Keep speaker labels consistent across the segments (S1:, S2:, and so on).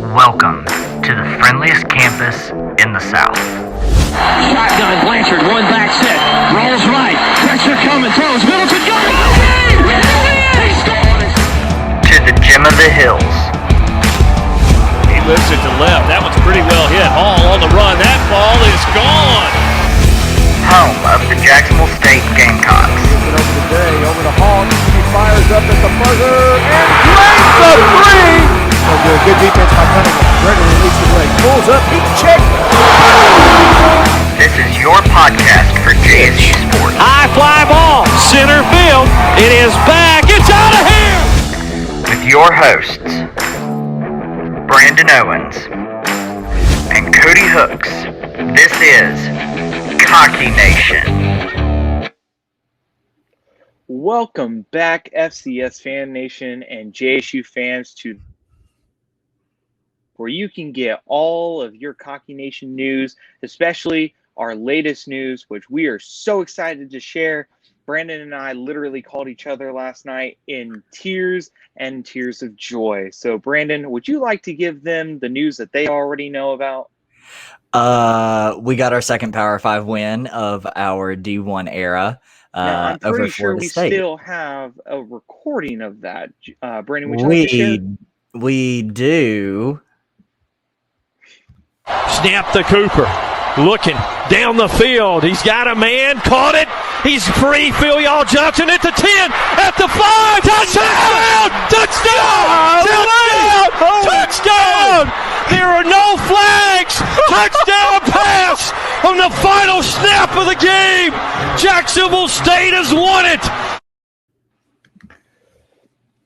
S1: Welcome to the friendliest campus in the South.
S2: Shotgun, Blanchard, one back set, rolls right, pressure coming, throws, Middleton, got it! He scored!
S1: To the gem of the hills.
S3: He lifts it to left. That one's pretty well hit. Hall on the run. That ball is gone.
S1: Home of the Jacksonville State Gamecocks.
S4: Over the day, over to Hall. He fires up at the buzzer and drains the three. So good defense by Cunningham. Gregory leads the way. Pulls up. He checked.
S1: This is your podcast for JSU sports.
S3: High fly ball. Center field. It is back. It's out of here.
S1: With your hosts, Brandon Owens and Cody Hooks. This is Cocky Nation.
S5: Welcome back, FCS Fan Nation and JSU fans, to where you can get all of your Cocky Nation news, especially our latest news, which we are so excited to share. Brandon and I literally called each other last night in tears and tears of joy. So, Brandon, would you like to give them the news that they already know about?
S6: We got our second Power 5 win of our D1 era.
S5: Now, I'm pretty
S6: over
S5: sure
S6: Florida
S5: we
S6: State.
S5: still have a recording of that. Brandon, would you like to share?
S6: We do.
S3: Snap to Cooper. Looking down the field. He's got a man. Caught it. He's free. Phil Johnson at the 10. At the 5. Touchdown! Touchdown! Touchdown! Touchdown! There are no flags. Touchdown pass on the final snap of the game. Jacksonville State has won it.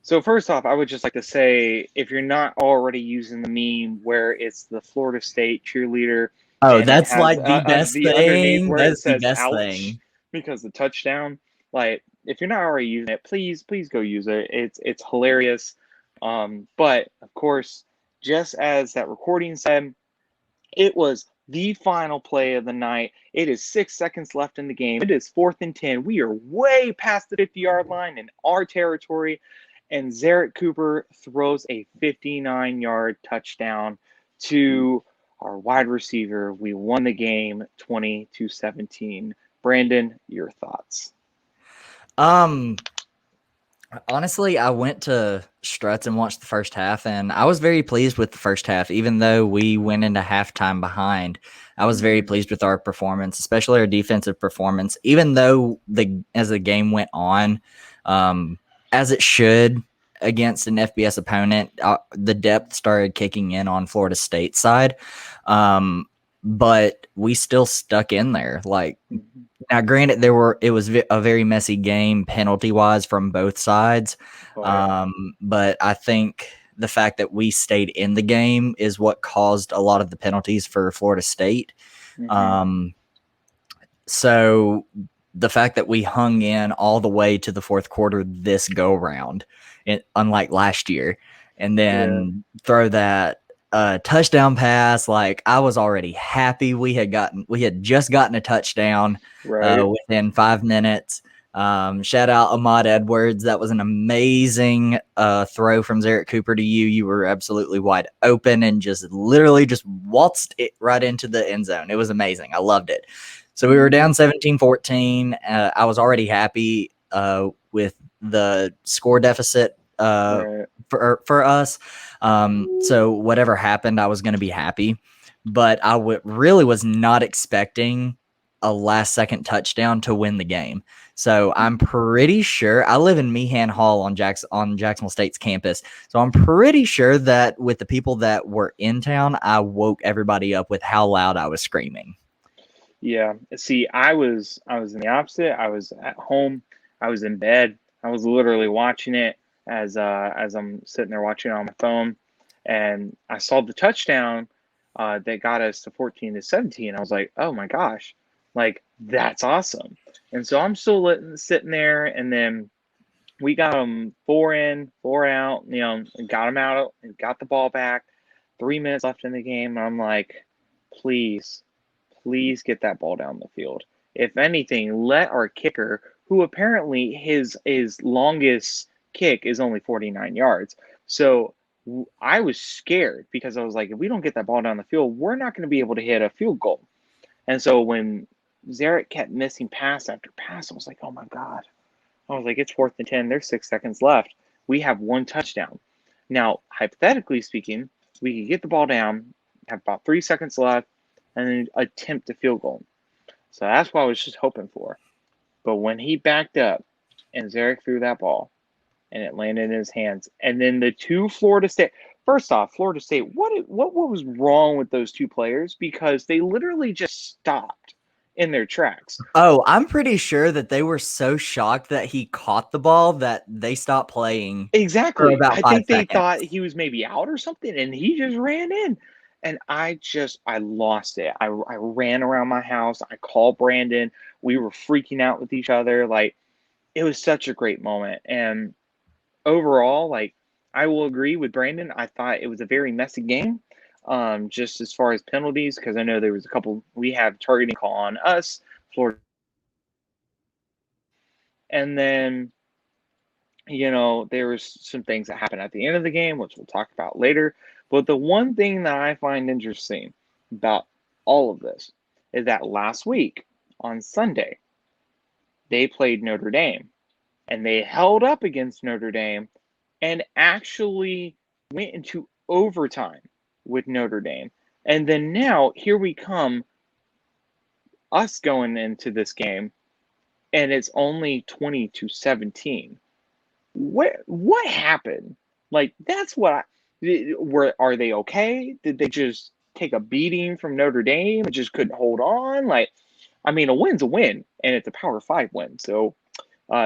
S5: So first off, I would just like to say, if you're not already using the meme where it's the Florida State cheerleader.
S6: Oh,
S5: and
S6: that's
S5: it has,
S6: like the best
S5: the underneath
S6: thing.
S5: where
S6: That's
S5: it says
S6: the best
S5: ouch
S6: thing.
S5: because the touchdown. Like, if you're not already using it, please go use it. It's hilarious. But of course, just as that recording said, it was the final play of the night. It is 6 seconds left in the game. It is 4th and 10. We are way past the 50-yard line in our territory. And Zarek Cooper throws a 59-yard touchdown to our wide receiver. We won the game 20-17. Brandon, your thoughts?
S6: Honestly, I went to Struts and watched the first half, and I was very pleased with the first half. Even though we went into halftime behind, I was very pleased with our performance, especially our defensive performance. Even though as the game went on, as it should against an FBS opponent, the depth started kicking in on Florida State side, but we still stuck in there. Like, now, granted, it was a very messy game penalty-wise from both sides, but I think the fact that we stayed in the game is what caused a lot of the penalties for Florida State. So the fact that we hung in all the way to the fourth quarter this go-round, unlike last year, and then throw that touchdown pass, like, I was already happy. We had just gotten a touchdown within 5 minutes. Shout out Ahmad Edwards. That was an amazing throw from Zarek Cooper to you. You were absolutely wide open and just literally just waltzed it right into the end zone. It was amazing. I loved it. So we were down 17-14. I was already happy with the score deficit for us. So whatever happened, I was going to be happy. But I really was not expecting a last-second touchdown to win the game. So I'm pretty sure – I live in Meehan Hall on Jacksonville State's campus. So I'm pretty sure that with the people that were in town, I woke everybody up with how loud I was screaming.
S5: Yeah. See, I was in the opposite. I was at home. I was in bed. I was literally watching it as I'm sitting there watching it on my phone, and I saw the touchdown that got us to 14-17. I was like, oh my gosh, like, that's awesome. And so I'm still sitting there, and then we got them 4 in, 4 out, got them out and got the ball back. 3 minutes left in the game. And I'm like, please get that ball down the field. If anything, let our kicker, who apparently his longest kick is only 49 yards. So I was scared because I was like, if we don't get that ball down the field, we're not going to be able to hit a field goal. And so when Zarek kept missing pass after pass, I was like, oh my God. I was like, it's 4th and 10. There's 6 seconds left. We have 1 touchdown. Now, hypothetically speaking, we could get the ball down, have about 3 seconds left, and then attempt a field goal. So that's what I was just hoping for. But when he backed up and Zarek threw that ball and it landed in his hands, and then the two Florida State, first off, Florida State, what was wrong with those 2 players? Because they literally just stopped in their tracks.
S6: Oh, I'm pretty sure that they were so shocked that he caught the ball that they stopped playing.
S5: Exactly.
S6: For about
S5: I
S6: 5
S5: think they
S6: seconds.
S5: thought he was maybe out or something, and he just ran in. And I lost it. I ran around my house. I called Brandon. We were freaking out with each other. Like, it was such a great moment. And overall, like, I will agree with Brandon. I thought it was a very messy game, just as far as penalties, because I know there was a couple. We have targeting call on us, Florida, and then there was some things that happened at the end of the game, which we'll talk about later. But the one thing that I find interesting about all of this is that last week on Sunday, they played Notre Dame, and they held up against Notre Dame and actually went into overtime with Notre Dame. And then now here we come, us going into this game, and it's only 20-17. What happened? Like, that's what are they okay? Did they just take a beating from Notre Dame and just couldn't hold on? Like, I mean, a win's a win, and it's a Power 5 win. So,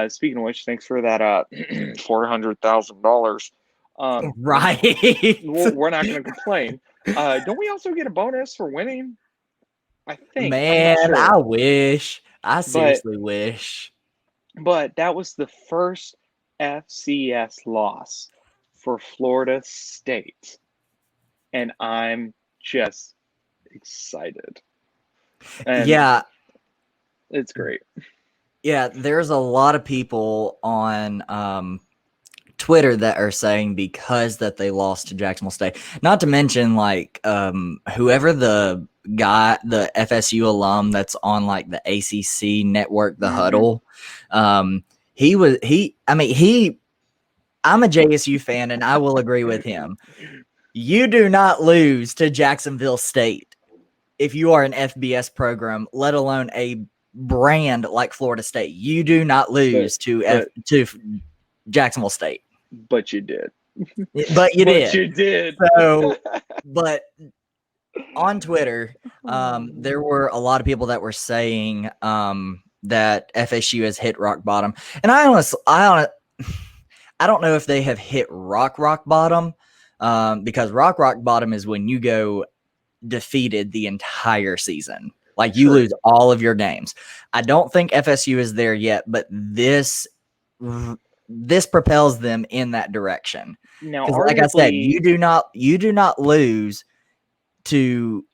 S5: speaking of which, thanks for that $400,000.
S6: Right.
S5: We're not going to complain. Don't we also get a bonus for winning? I think.
S6: Man,
S5: I'm not sure.
S6: I wish. I seriously wish.
S5: But that was the first FCS loss for Florida State, and I'm just excited. And
S6: yeah,
S5: it's great.
S6: Yeah, there's a lot of people on Twitter that are saying because that they lost to Jacksonville State. Not to mention like whoever the FSU alum that's on like the ACC network, the Huddle. I'm a JSU fan, and I will agree with him. You do not lose to Jacksonville State if you are an FBS program, let alone a brand like Florida State. You do not lose to Jacksonville State.
S5: But you did.
S6: But you did.
S5: You did.
S6: So, but on Twitter, there were a lot of people that were saying that FSU has hit rock bottom, and I don't know if they have hit rock bottom, because rock bottom is when you go defeated the entire season. Like you lose all of your games. I don't think FSU is there yet, but this propels them in that direction.
S5: Now,
S6: like I said, you do not lose to,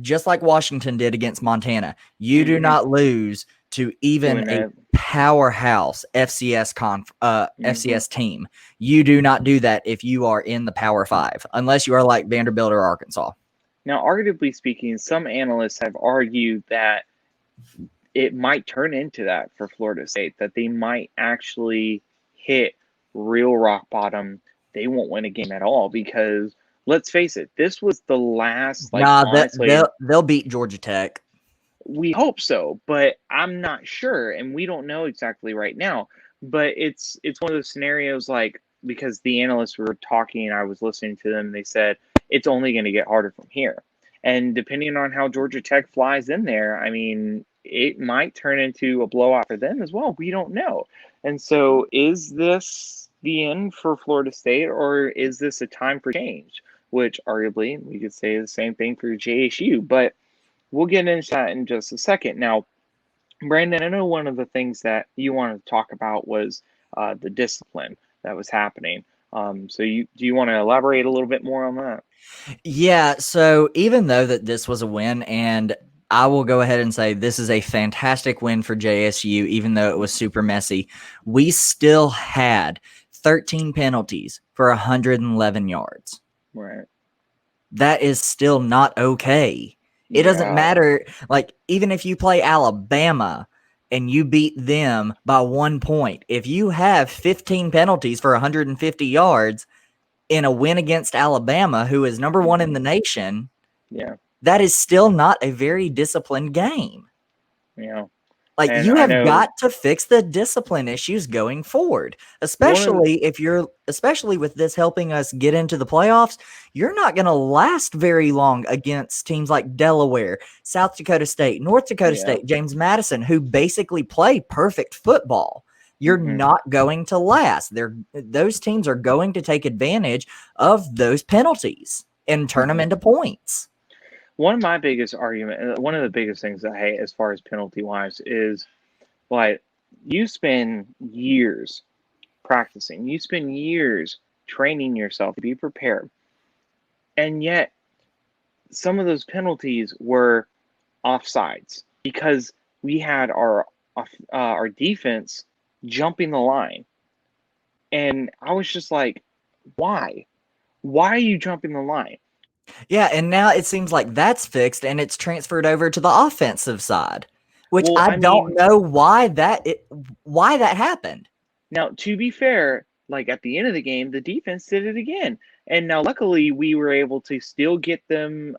S6: just like Washington did against Montana. You do not lose to even a powerhouse FCS FCS team. You do not do that if you are in the Power 5, unless you are like Vanderbilt or Arkansas.
S5: Now, arguably speaking, some analysts have argued that it might turn into that for Florida State, that they might actually hit real rock bottom. They won't win a game at all because, let's face it, this was the last.
S6: They'll beat Georgia Tech.
S5: We hope so, but I'm not sure, and we don't know exactly right now. But it's one of those scenarios, like, because the analysts were talking, I was listening to them, and they said it's only going to get harder from here. And depending on how Georgia Tech flies in there, I mean, it might turn into a blowout for them as well. We don't know. And so is this the end for Florida State, or is this a time for change? Which arguably we could say the same thing for JSU, but we'll get into that in just a second. Now, Brandon, I know one of the things that you wanted to talk about was the discipline that was happening. So do you want to elaborate a little bit more on that?
S6: Yeah, so even though that this was a win, and I will go ahead and say this is a fantastic win for JSU, even though it was super messy, we still had 13 penalties for 111 yards.
S5: Right.
S6: That is still not okay. It doesn't matter. Like, even if you play Alabama and you beat them by 1 point, if you have 15 penalties for 150 yards in a win against Alabama, who is number one in the nation,
S5: Yeah.
S6: that is still not a very disciplined game.
S5: Yeah.
S6: Like,
S5: And
S6: you
S5: I
S6: have
S5: know
S6: got to fix the discipline issues going forward, especially with this helping us get into the playoffs. You're not going to last very long against teams like Delaware, South Dakota State, North Dakota State, James Madison, who basically play perfect football. You're not going to last. Those teams are going to take advantage of those penalties and turn them into points.
S5: one of the biggest things I hate as far as penalty wise is like you spend years practicing, you spend years training yourself to be prepared, and yet some of those penalties were offsides because we had our defense jumping the line, and I was just like, why? Why are you jumping the line?
S6: Yeah, and now it seems like that's fixed and it's transferred over to the offensive side, which
S5: Well,
S6: I
S5: I
S6: don't
S5: mean,
S6: know why that happened.
S5: now to be fair, like at the end of the game, the defense did it again, and now luckily we were able to still get them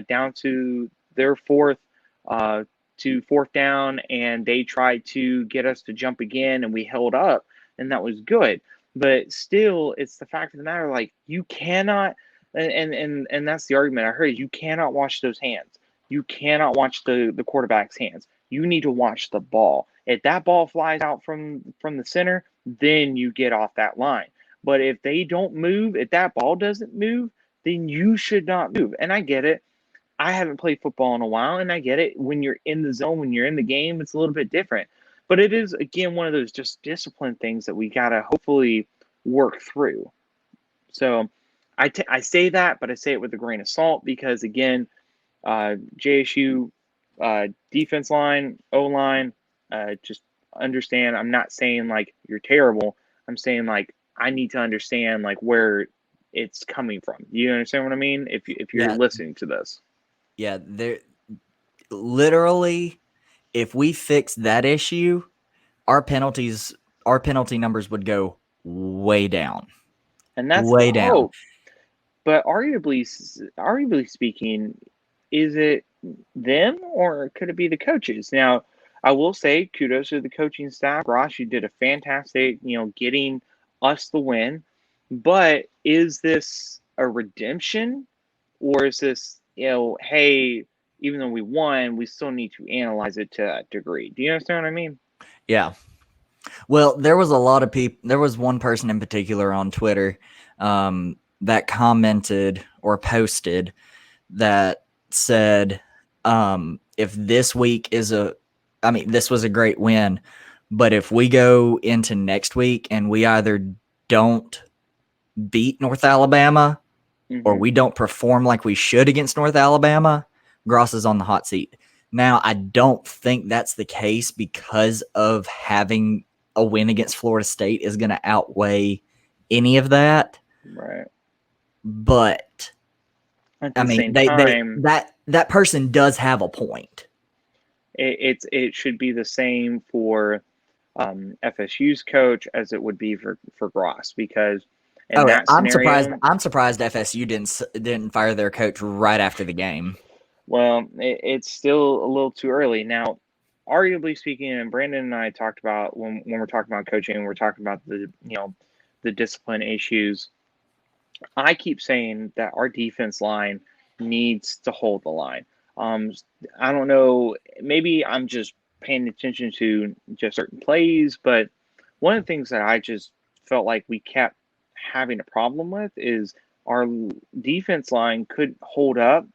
S5: down to their uh, fourth down, and they tried to get us to jump again, and we held up, and that was good. But still, it's the fact of the matter, like you cannot, and that's the argument I heard, is you cannot watch those hands. You cannot watch the quarterback's hands. You need to watch the ball. If that ball flies out from the center, then you get off that line. But if they don't move, if that ball doesn't move, then you should not move. And I get it. I haven't played football in a while, and I get it. When you're in the zone, when you're in the game, it's a little bit different. But it is, again, one of those just discipline things that we got to hopefully work through. So I say that, but I say it with a grain of salt because, again, JSU defense line, O line, just understand. I'm not saying like you're terrible. I'm saying like I need to understand like where it's coming from. You understand what I mean? If you're listening to this,
S6: Yeah, there literally, if we fix that issue, our penalty numbers would go way down.
S5: and that's the
S6: Way down.
S5: hope. But arguably speaking, is it them or could it be the coaches? Now, I will say kudos to the coaching staff. Ross, you did a fantastic, getting us the win. But is this a redemption or is this, hey, even though we won, we still need to analyze it to that degree? Do you understand what I mean?
S6: Yeah. Well, there was a lot of people. There was one person in particular on Twitter that commented or posted that said, if this week this was a great win, but if we go into next week and we either don't beat North Alabama or we don't perform like we should against North Alabama, Gross is on the hot seat. Now, I don't think that's the case because of having a win against Florida State is going to outweigh any of that.
S5: Right.
S6: But
S5: At the same time,
S6: that person does have a point.
S5: it should be the same for FSU's coach as it would be for Gross because in that scenario,
S6: I'm surprised FSU didn't fire their coach right after the game.
S5: Well, it's still a little too early now. Arguably speaking, and Brandon and I talked about when we're talking about coaching, we're talking about the discipline issues. I keep saying that our defense line needs to hold the line. I don't know, maybe I'm just paying attention to just certain plays, but one of the things that I just felt like we kept having a problem with is our defense line could hold up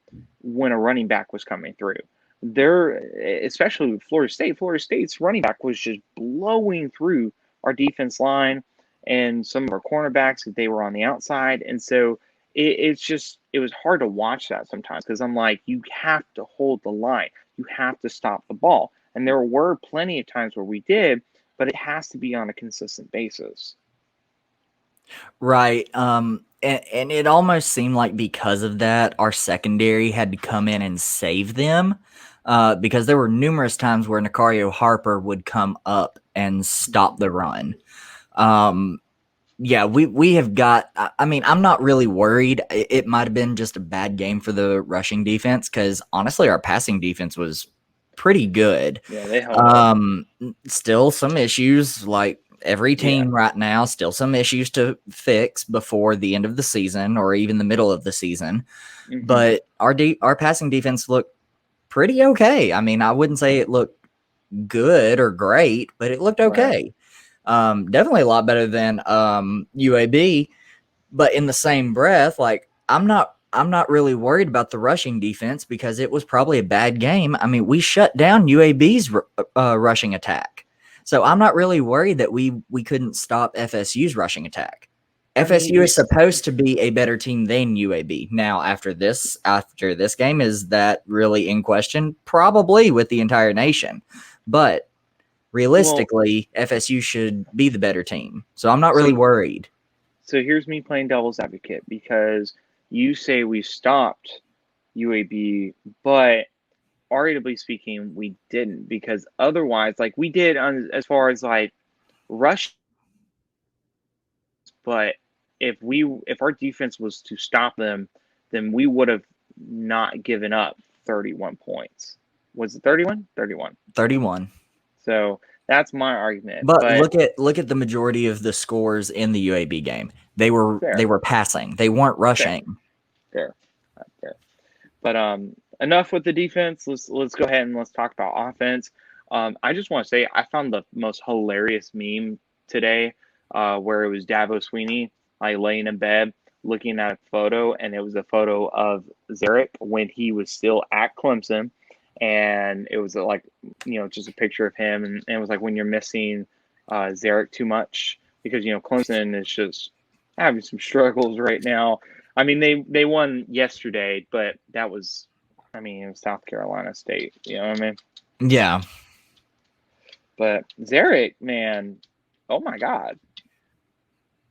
S5: when a running back was coming through. There, especially with Florida State, Florida State's running back was just blowing through our defense line and some of our cornerbacks if they were on the outside. And so it was hard to watch that sometimes because I'm like, you have to hold the line. You have to stop the ball. And there were plenty of times where we did, but it has to be on a consistent basis.
S6: Right. And it almost seemed like because of that, our secondary had to come in and save them. Because there were numerous times where Nicario Harper would come up and stop the run. Yeah, we have got. I mean, I'm not really worried. It might have been just a bad game for the rushing defense because honestly, our passing defense was pretty good.
S5: Yeah, they held up.
S6: Still some issues, like every
S5: Yeah.
S6: team right now. Still some issues to fix before the end of the season or even the middle of the season.
S5: Mhm.
S6: But our passing defense looked pretty okay. I mean, I wouldn't say it looked good or great, but it looked okay. Definitely a lot better than UAB. But in the same breath, like I'm not really worried about the rushing defense because it was probably a bad game. I mean, we shut down UAB's rushing attack, so I'm not really worried that we couldn't stop FSU's rushing attack. FSU is supposed to be a better team than UAB. Now, after this game, is that really in question? Probably with the entire nation, but realistically, FSU should be the better team. So I'm not really worried.
S5: So here's me playing devil's advocate because you say we stopped UAB, but arguably speaking, we didn't because otherwise, like we did on as far as like rush, but if our defense was to stop them, then we would have not given up 31 points. Was it 31? 31.
S6: 31.
S5: So that's my argument.
S6: But look at the majority of the scores in the UAB game. They were passing. They weren't rushing.
S5: Fair. Fair. But enough with the defense. Let's go ahead and let's talk about offense. I just want to say I found the most hilarious meme today, where it was Dabo Sweeney like laying in bed looking at a photo, and it was a photo of Zarek when he was still at Clemson, and it was like just a picture of him, and it was like when you're missing Zarek too much because Clemson is just having some struggles right now. I mean, they won yesterday, but that was, I mean, it was South Carolina State. You know what I mean?
S6: Yeah.
S5: But Zarek, man, oh my God,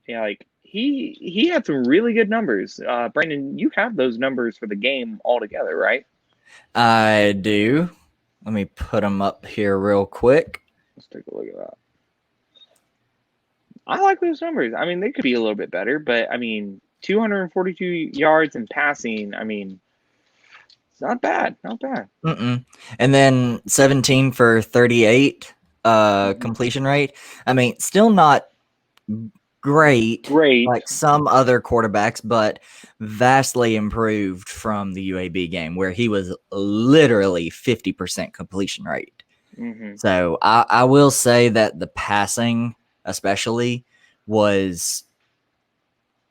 S5: yeah, like he had some really good numbers. Brandon, you have those numbers for the game altogether, right?
S6: I do. Let me put them up here real quick.
S5: Let's take a look at that. I like those numbers. I mean, they could be a little bit better, but I mean, 242 yards in passing. I mean, it's not bad. Not bad.
S6: Mm-mm. And then 17 for 38 completion rate. I mean, still not great like some other quarterbacks, but vastly improved from the UAB game where he was literally 50% completion rate.
S5: Mm-hmm.
S6: So I will say that the passing especially was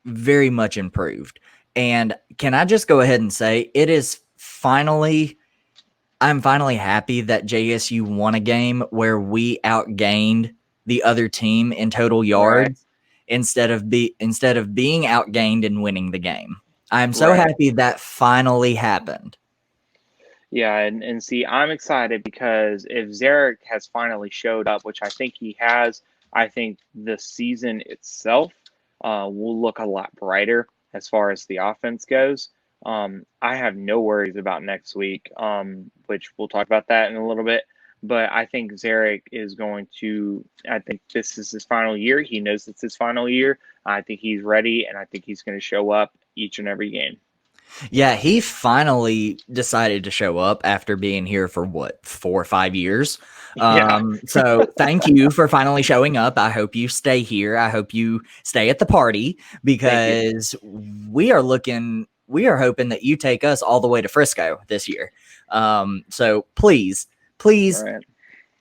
S6: very much improved. And can I just go ahead and say it is I'm finally happy that JSU won a game where we outgained the other team in total yards instead of being outgained and winning the game. I'm so happy that finally happened.
S5: Yeah, and see, I'm excited because if Zarek has finally showed up, which I think he has, I think the season itself will look a lot brighter as far as the offense goes. I have no worries about next week, which we'll talk about that in a little bit. But I think Zarek is going to, I think this is his final year. He knows it's his final year. I think he's ready, and I think he's going to show up each and every game.
S6: Yeah, he finally decided to show up after being here for 4 or 5 years. So thank you for finally showing up. I hope you stay here. I hope you stay at the party because we are hoping that you take us all the way to Frisco this year. So please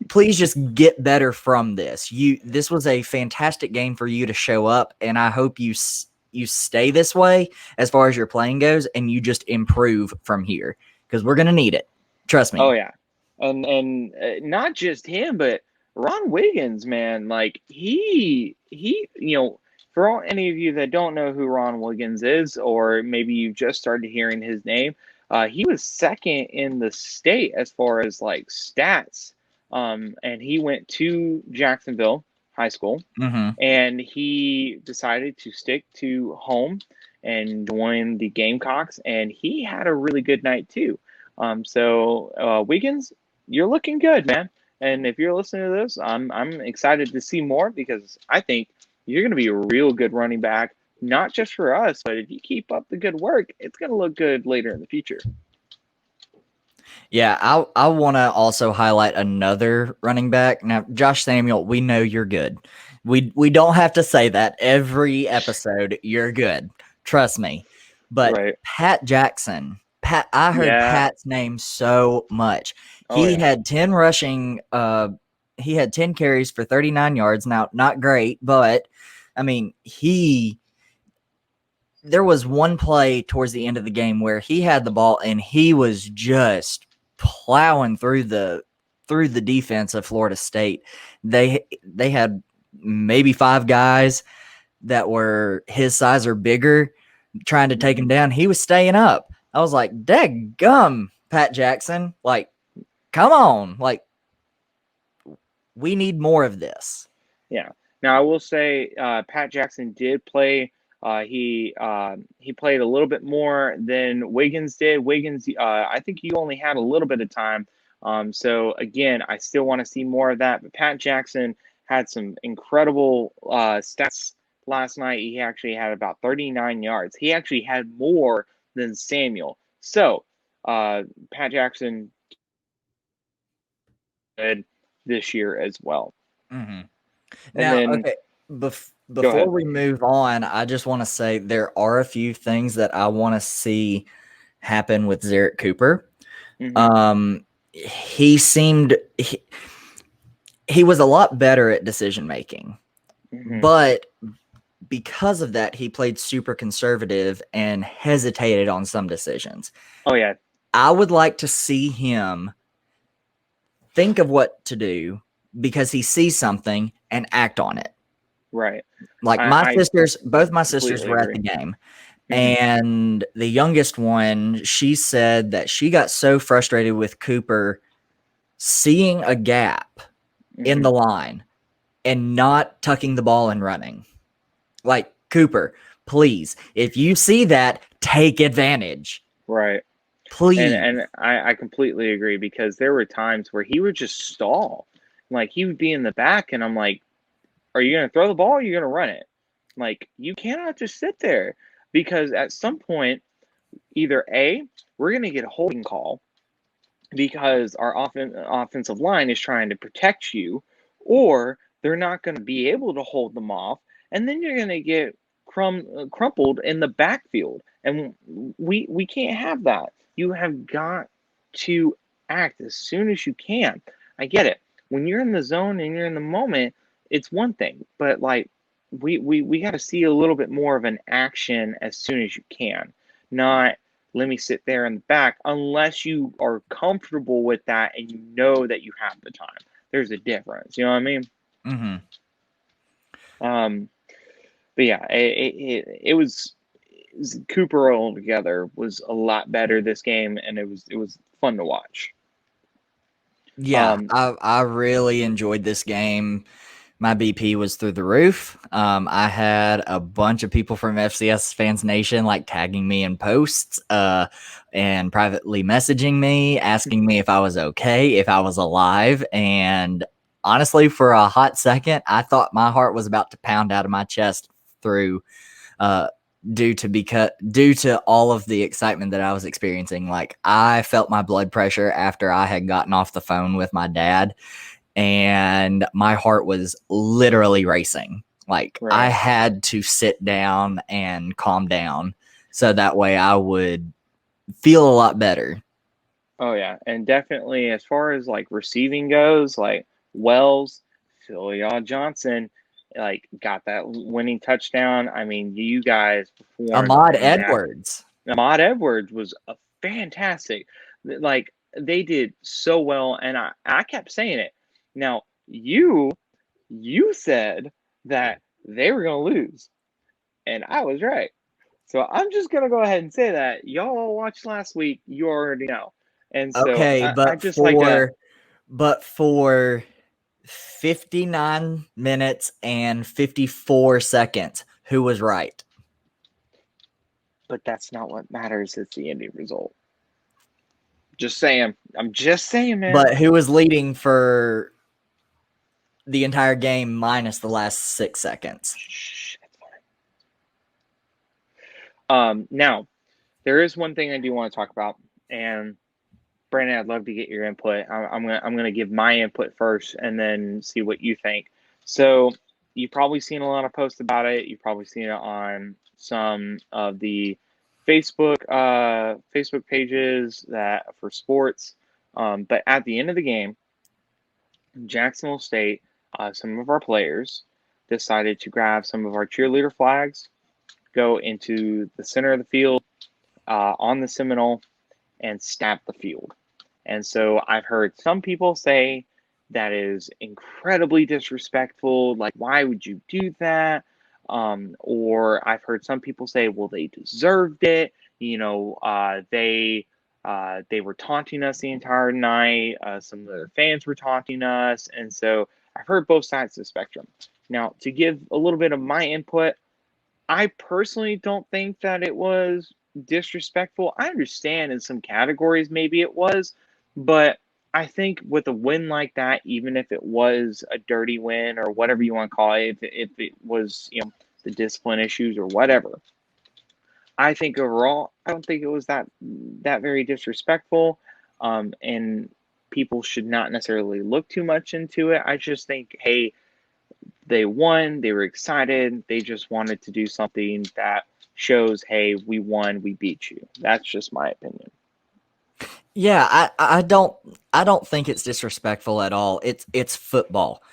S6: just get better from this. This was a fantastic game for you to show up, and I hope you stay this way as far as your playing goes, and you just improve from here because we're gonna need it. Trust me.
S5: Oh yeah, and not just him, but Ron Wiggins, man. Like he, for all any of you that don't know who Ron Wiggins is, or maybe you just started hearing his name, he was second in the state as far as like stats. And he went to Jacksonville high school,
S6: Mm-hmm.
S5: and he decided to stick to home and join the Gamecocks, and he had a really good night too. So Wiggins, you're looking good, man. And if you're listening to this, I'm excited to see more because I think you're going to be a real good running back, not just for us, but if you keep up the good work, it's going to look good later in the future.
S6: Yeah, I want to also highlight another running back. Now, Josh Samuel, we know you're good. We don't have to say that every episode. You're good. Trust me. But
S5: Right.
S6: Pat Jackson, I heard
S5: Yeah.
S6: Pat's name so much.
S5: Oh,
S6: He
S5: yeah.
S6: had 10 rushing. He had 10 carries for 39 yards. Now, not great, but I mean, there was one play towards the end of the game where he had the ball and he was just plowing through the defense of Florida State. They had maybe 5 guys that were his size or bigger trying to take him down. He was staying up. I was like, "Daggum, Pat Jackson, like, come on, like, we need more of this."
S5: Yeah. Now I will say, Pat Jackson did play. He played a little bit more than Wiggins did. Wiggins, I think he only had a little bit of time. So again, I still want to see more of that. But Pat Jackson had some incredible stats last night. He actually had about 39 yards. He actually had more than Samuel. So Pat Jackson did this year as well.
S6: Mm-hmm.
S5: And
S6: Now,
S5: then
S6: okay,
S5: go
S6: before
S5: ahead.
S6: we move on, I just want to say there are a few things that I want to see happen with Zarek Cooper.
S5: Mhm.
S6: He seemed he was a lot better at decision making,
S5: Mhm.
S6: but because of that, he played super conservative and hesitated on some decisions.
S5: Oh yeah.
S6: I would like to see him think of what to do because he sees something and act on it.
S5: Right.
S6: Like
S5: I
S6: both my sisters
S5: completely
S6: were at the
S5: agree.
S6: game.
S5: Mhm.
S6: And the youngest one, she said that she got so frustrated with Cooper seeing a gap in the
S5: Mhm.
S6: line and not tucking the ball and running. Like, Cooper, please, if you see that, take advantage.
S5: Right.
S6: Please.
S5: And I completely agree because there were times where he would just stall. Like he would be in the back and I'm like, are you gonna throw the ball or are you gonna run it? Like you cannot just sit there because at some point, either A, we're gonna get a holding call because our offensive line is trying to protect you, or they're not going to be able to hold them off, and then you're going to get crumpled in the backfield, and we can't have that. You have got to act as soon as you can. I get it. When you're in the zone and you're in the moment, it's one thing, but like we got to see a little bit more of an action as soon as you can, not let me sit there in the back unless you are comfortable with that and you know that you have the time. There's a difference. You know what I mean?
S6: Mm-hmm.
S5: But yeah, it was Cooper altogether was a lot better this game, and it was fun to watch.
S6: Yeah, I really enjoyed this game. My BP was through the roof. I had a bunch of people from FCS Fans Nation like tagging me in posts and privately messaging me, asking me if I was okay, if I was alive. And honestly, for a hot second, I thought my heart was about to pound out of my chest through due to all of the excitement that I was experiencing. Like I felt my blood pressure after I had gotten off the phone with my dad. And my heart was literally racing. Like I
S5: Right.
S6: had to sit down and calm down so that way I would feel a lot better.
S5: Oh yeah, and definitely as far as like receiving goes, like Wells, Phil Johnson, like got that winning touchdown. I mean, you guys performed
S6: Ahmad
S5: in that.
S6: Edwards.
S5: Ahmad Edwards was a fantastic. Like they did so well, and I kept saying it. Now you said that they were gonna lose, and I was right. So I'm just gonna go ahead and say that y'all watched last week. You already know, and so
S6: Okay,
S5: I just like to.
S6: but for 59 minutes and 54 seconds. Who was right?
S5: But that's not what matters. It's the ending result. Just saying. I'm just saying, man.
S6: But who was leading for the entire game minus the last 6 seconds?
S5: Shh, that's fine. Now, there is one thing I do want to talk about, and Brandon, I'd love to get your input. I'm gonna give my input first, and then see what you think. So you've probably seen a lot of posts about it. You've probably seen it on some of the Facebook pages that for sports. But at the end of the game, Jacksonville State, some of our players decided to grab some of our cheerleader flags, go into the center of the field on the Seminole, and stamp the field. And so I've heard some people say that is incredibly disrespectful. Like, why would you do that? Or I've heard some people say, well, they deserved it. They were taunting us the entire night. Some of their fans were taunting us. And so I've heard both sides of the spectrum. Now, to give a little bit of my input, I personally don't think that it was disrespectful. I understand in some categories maybe it was, but I think with a win like that, even if it was a dirty win or whatever you want to call it, if it was, the discipline issues or whatever, I think overall, I don't think it was that very disrespectful, and people should not necessarily look too much into it. I just think, hey, they won, they were excited, they just wanted to do something that shows, hey, we won, we beat you. That's just my opinion.
S6: Yeah, I don't think it's disrespectful at all. It's football.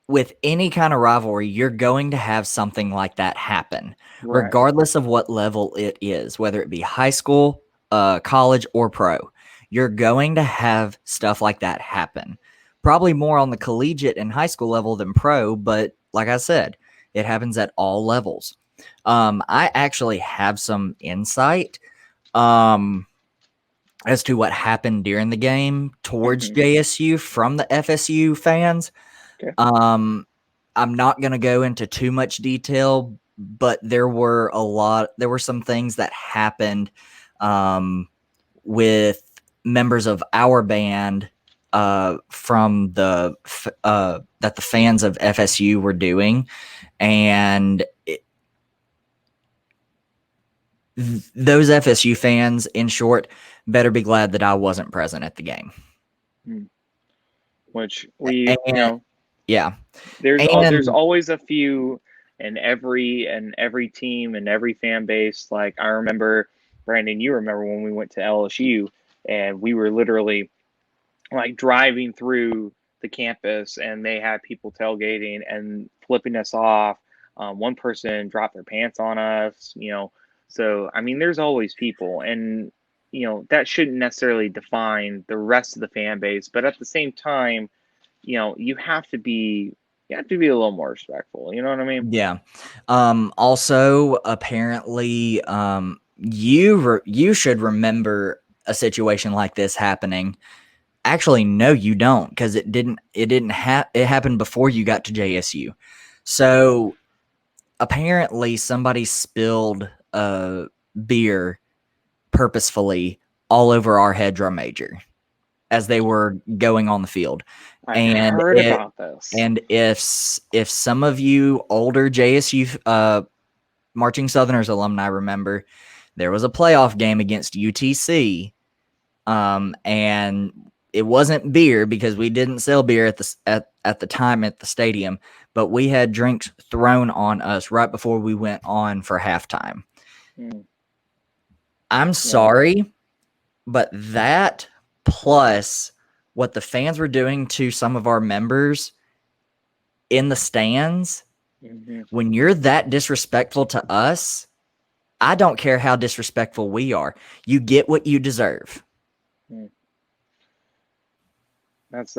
S6: With any kind of rivalry, you're going to have something like that happen,
S5: Right.
S6: regardless of what level it is, whether it be high school, college, or pro. You're going to have stuff like that happen. Probably more on the collegiate and high school level than pro, but like I said, it happens at all levels. I actually have some insight as to what happened during the game towards JSU from the FSU fans.
S5: Okay.
S6: I'm not going to go into too much detail, but there were some things that happened with members of our band from that the fans of FSU were doing, and those FSU fans, in short, better be glad that I wasn't present at the game.
S5: Which
S6: yeah,
S5: there's always a few in every team and every fan base. Like, I remember, Brandon, you remember when we went to LSU and we were literally like driving through the campus and they had people tailgating and flipping us off. One person dropped their pants on us, So, I mean, there's always people, and, that shouldn't necessarily define the rest of the fan base. But at the same time, you have to be a little more respectful. You know what I mean?
S6: Yeah. Also, apparently, you should remember a situation like this happening. Actually, no, you don't, because it happened before you got to JSU. So apparently somebody spilled beer purposefully all over our head drum major as they were going on the field.
S5: I heard about this.
S6: And if some of you older JSU Marching Southerners alumni remember, there was a playoff game against UTC, and it wasn't beer because we didn't sell beer at the time at the stadium, but we had drinks thrown on us right before we went on for halftime. I'm sorry, but that plus what the fans were doing to some of our members in the stands, when you're that disrespectful to us, I don't care how disrespectful we are. You get what you deserve.
S5: That's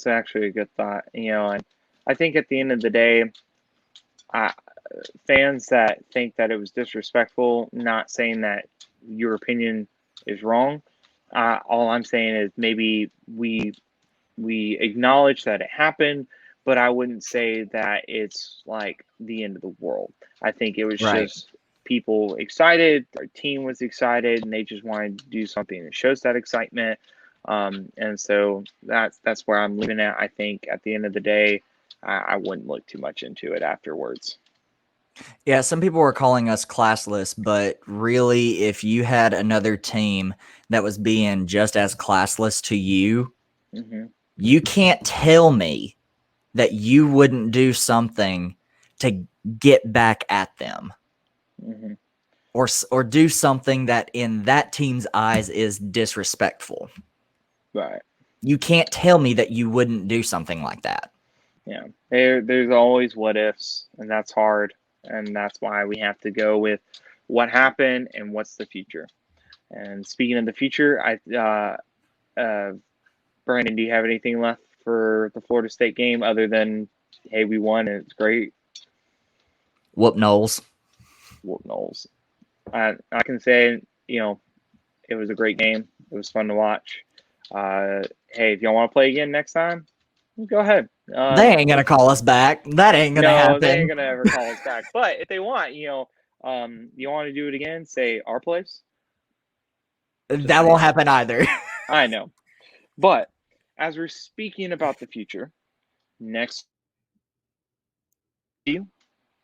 S5: actually a good thought, and I think at the end of the day, fans that think that it was disrespectful, not saying that your opinion is wrong. All I'm saying is maybe we we acknowledge that it happened, but I wouldn't say that it's like the end of the world. I think it was
S6: Right.
S5: just people excited, our team was excited, and they just wanted to do something that shows that excitement. And so that's where I'm leaving it. I think at the end of the day, I wouldn't look too much into it afterwards.
S6: Yeah, some people were calling us classless, but really, if you had another team that was being just as classless to you,
S5: Hmm.
S6: you can't tell me that you wouldn't do something to get back at them,
S5: Hmm.
S6: or do something that in that team's eyes is disrespectful.
S5: Right.
S6: You can't tell me that you wouldn't do something like that.
S5: Yeah. There's always what ifs, and that's hard. And that's why we have to go with what happened and what's the future. And speaking of the future, Brandon, do you have anything left for the Florida State game other than, hey, we won and it's great?
S6: Whoop Knowles.
S5: Whoop Noles. I can say, it was a great game. It was fun to watch. Hey, if y'all want to play again next time, go ahead.
S6: They ain't gonna call us back. That ain't gonna
S5: No, they ain't
S6: happen.
S5: gonna ever call us back. But if they want, you want to do it again, say our place.
S6: That won't happen either.
S5: I know. But as we're speaking about the future, next you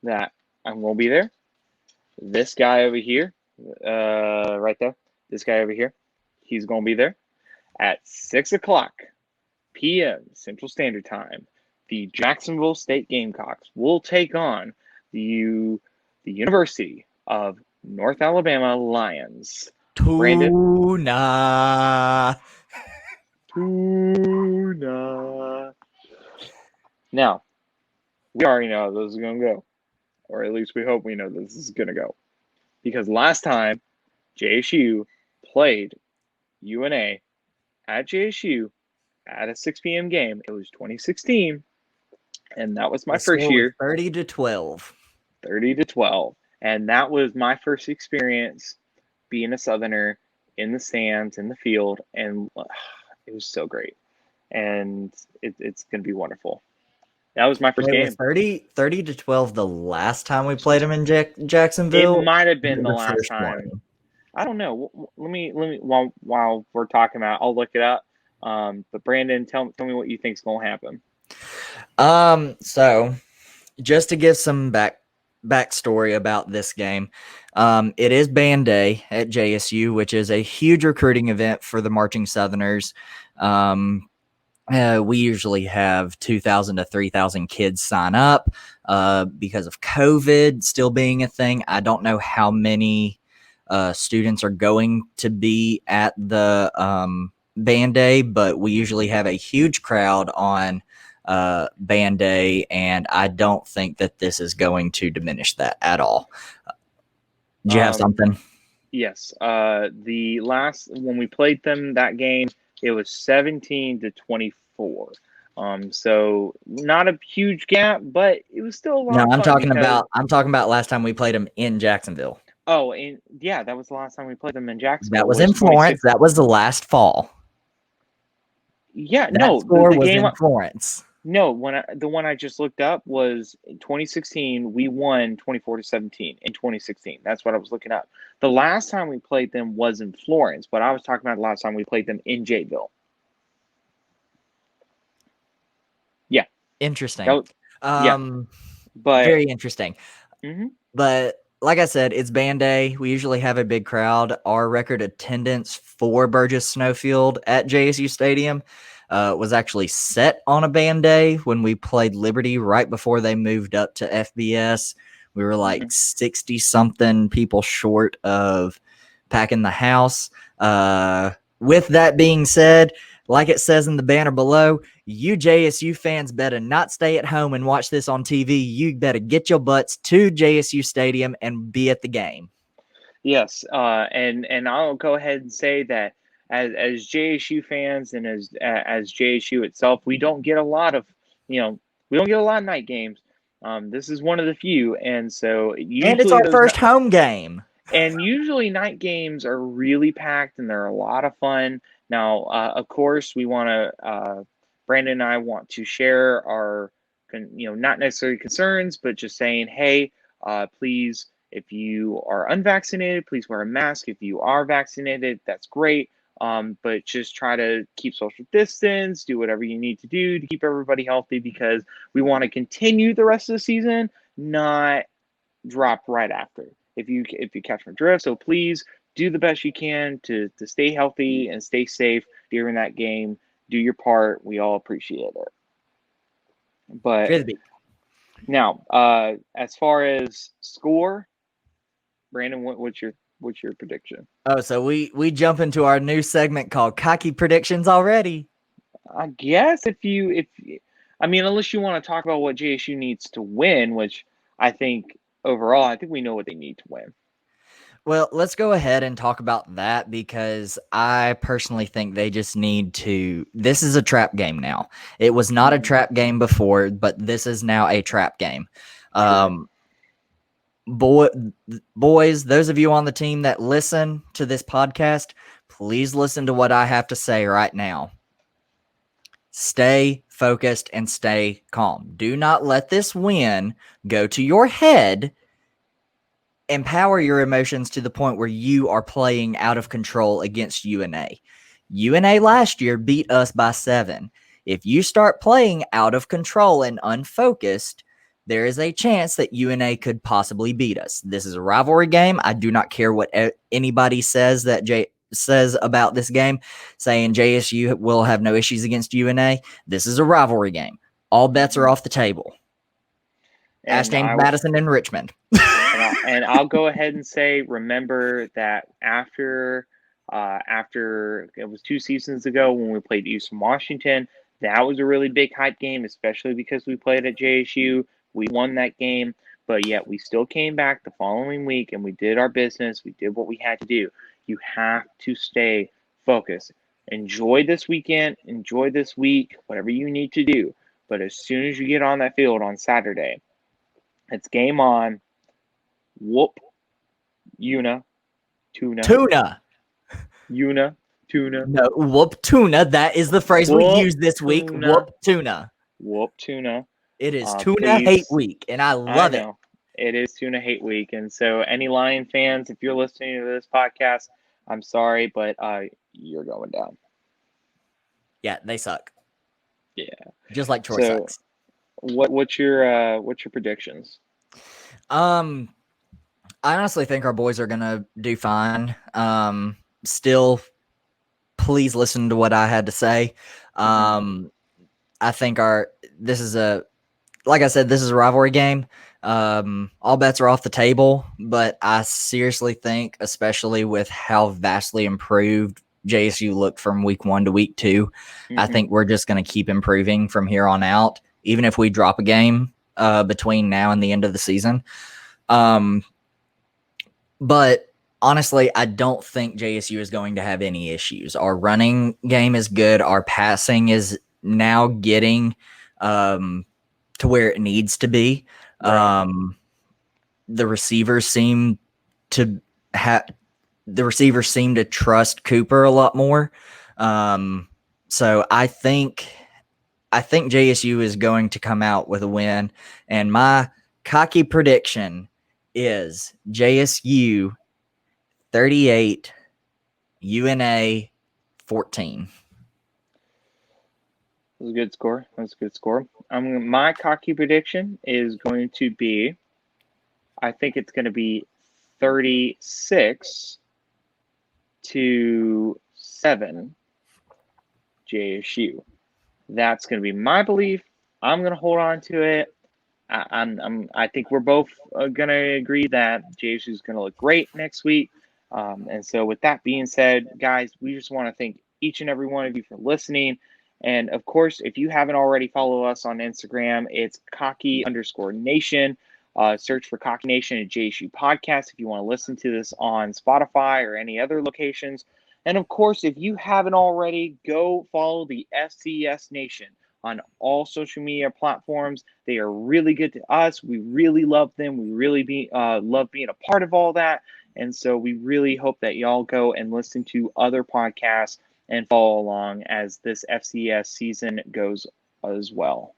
S5: that I'm gonna be there. This guy over here, right there, this guy over here, he's gonna be there at 6 o'clock p.m. Central Standard Time. The Jacksonville State Gamecocks will take on the University of North Alabama Lions. Brandon.
S6: Tuna.
S5: Tuna. Now, we already know how this is going to go, or at least we hope we know this is going to go. Because last time JSU played UNA at JSU at a 6 p.m. game, it was 2016, and that was my first year.
S6: 30-12.
S5: 30-12. And that was my first experience being a Southerner in the stands, in the field, and it was so great. And it's going to be wonderful. That was my first
S6: Wait,
S5: game.
S6: was 30-12 the last time we played them in Jacksonville?
S5: It might have been the last
S6: first
S5: time.
S6: one?
S5: I don't know. Let me while we're talking about it, I'll look it up. But Brandon, tell me what you think's going to happen.
S6: So just to give some backstory about this game, it is band day at JSU, which is a huge recruiting event for the Marching Southerners. We usually have 2,000 to 3,000 kids sign up because of COVID still being a thing. I don't know how many students are going to be at the band day, but we usually have a huge crowd on band day, and I don't think that this is going to diminish that at all. Do you have something?
S5: Yes. The last when we played them that game, it was 17-24. So not a huge gap, but it was still a lot.
S6: No,
S5: of
S6: I'm
S5: fun
S6: talking about last time we played them in Jacksonville.
S5: Oh, and yeah, that was the last time we played them in Jacksonville.
S6: That was in Florence. That was the last fall.
S5: Yeah,
S6: that
S5: no,
S6: score
S5: the
S6: was
S5: game
S6: in Florence.
S5: No, the one I just looked up was 2016. We won 24-17 in 2016. That's what I was looking up. The last time we played them was in Florence, but I was talking about the last time we played them in Jayville. Yeah.
S6: Interesting.
S5: But
S6: very interesting.
S5: Mm-hmm.
S6: But like I said, it's band day. We usually have a big crowd. Our record attendance for Burgess Snowfield at JSU Stadium was actually set on a band day when we played Liberty right before they moved up to FBS. We were like 60-something people short of packing the house. With that being said, like it says in the banner below, you JSU fans better not stay at home and watch this on TV. You better get your butts to JSU Stadium and be at the game.
S5: Yes, and I'll go ahead and say that as JSU fans and as JSU itself, we don't get a lot of night games. This is one of the few, and so usually
S6: and it's our first home game.
S5: And usually night games are really packed and they're a lot of fun. Now, of course, we want to Brandon and I want to share our, not necessarily concerns, but just saying, hey, please, if you are unvaccinated, please wear a mask. If you are vaccinated, that's great. But just try to keep social distance, do whatever you need to do to keep everybody healthy, because we want to continue the rest of the season, not drop right after. If you catch my drift, so please do the best you can to stay healthy and stay safe during that game. Do your part. We all appreciate it. But now, as far as score, Brandon, what's your prediction?
S6: Oh, so we jump into our new segment called Cocky Predictions already.
S5: I guess unless you want to talk about what JSU needs to win, which I think overall, I think we know what they need to win.
S6: Well, let's go ahead and talk about that, because I personally think they just need to. This is a trap game now. It was not a trap game before, but this is now a trap game. Boys, those of you on the team that listen to this podcast, please listen to what I have to say right now. Stay focused and stay calm. Do not let this win go to your head. Empower your emotions to the point where you are playing out of control against UNA. UNA last year beat us by 7. If you start playing out of control and unfocused, there is a chance that UNA could possibly beat us. This is a rivalry game. I do not care what anybody says about this game, saying JSU will have no issues against UNA. This is a rivalry game. All bets are off the table. Ask James Madison in Richmond.
S5: And I'll go ahead and say, remember that after it was 2 seasons ago when we played Eastern Washington, that was a really big hype game, especially because we played at JSU. We won that game, but yet we still came back the following week and we did our business. We did what we had to do. You have to stay focused. Enjoy this weekend. Enjoy this week, whatever you need to do. But as soon as you get on that field on Saturday, it's game on. Whoop. Tuna.
S6: No, whoop tuna. That is the phrase we use this week. Whoop tuna.
S5: Whoop tuna.
S6: It is Tuna Hate Week, and I love it.
S5: It is Tuna Hate Week. And so any Lion fans, if you're listening to this podcast, I'm sorry, but you're going down.
S6: Yeah, they suck.
S5: Yeah.
S6: Just like Troy sucks.
S5: What's your predictions?
S6: I honestly think our boys are gonna do fine. Still, please listen to what I had to say. I think this is a rivalry game. All bets are off the table, but I seriously think, especially with how vastly improved JSU looked from week 1 to week 2, I think we're just going to keep improving from here on out, even if we drop a game between now and the end of the season. But honestly, I don't think JSU is going to have any issues. Our running game is good. Our passing is now getting to where it needs to be. Right. The receivers seem to trust Cooper a lot more. So I think JSU is going to come out with a win, and my cocky prediction is JSU 38, UNA 14.
S5: That's a good score. My cocky prediction is going to be, I think it's going to be 36-7 JSU. That's going to be my belief. I'm going to hold on to it. I think we're both going to agree that JSU is going to look great next week. And so with that being said, guys, we just want to thank each and every one of you for listening. And of course, if you haven't already followed us on Instagram, it's cocky_nation. Search for Cocky Nation and JSU Podcast if you want to listen to this on Spotify or any other locations. And of course, if you haven't already, go follow the FCS Nation on all social media platforms. They are really good to us. We really love them. We really love being a part of all that. And so we really hope that y'all go and listen to other podcasts and follow along as this FCS season goes as well.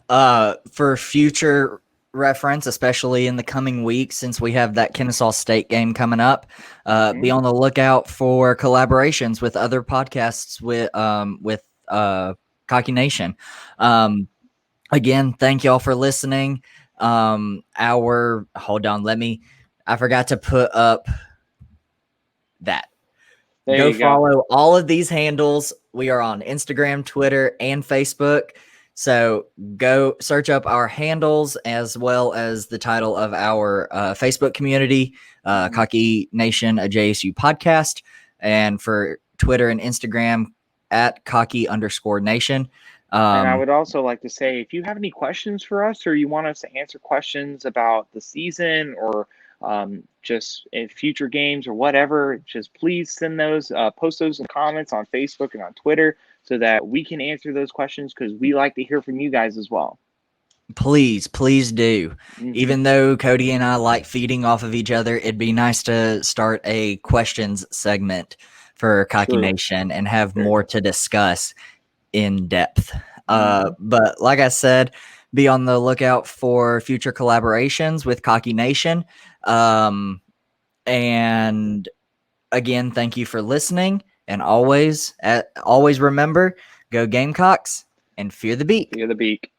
S6: For future reference, especially in the coming weeks, since we have that Kennesaw State game coming up, be on the lookout for collaborations with other podcasts with Cocky Nation. Again, thank y'all for listening. I forgot to put up that. Go follow all of these handles. We are on Instagram, Twitter, and Facebook. So go search up our handles as well as the title of our Facebook community, Cocky Nation, a JSU podcast. And for Twitter and Instagram, at Cocky_Nation.
S5: And I would also like to say, if you have any questions for us or you want us to answer questions about the season or just in future games or whatever, just please send those, post those in comments on Facebook and on Twitter so that we can answer those questions, because we like to hear from you guys as well.
S6: Please do. Even though Cody and I like feeding off of each other, it'd be nice to start a questions segment for Cocky Nation and have more to discuss in depth. But like I said, be on the lookout for future collaborations with Cocky Nation. And again, thank you for listening. And always remember, go Gamecocks and fear the beak.
S5: Fear the beak.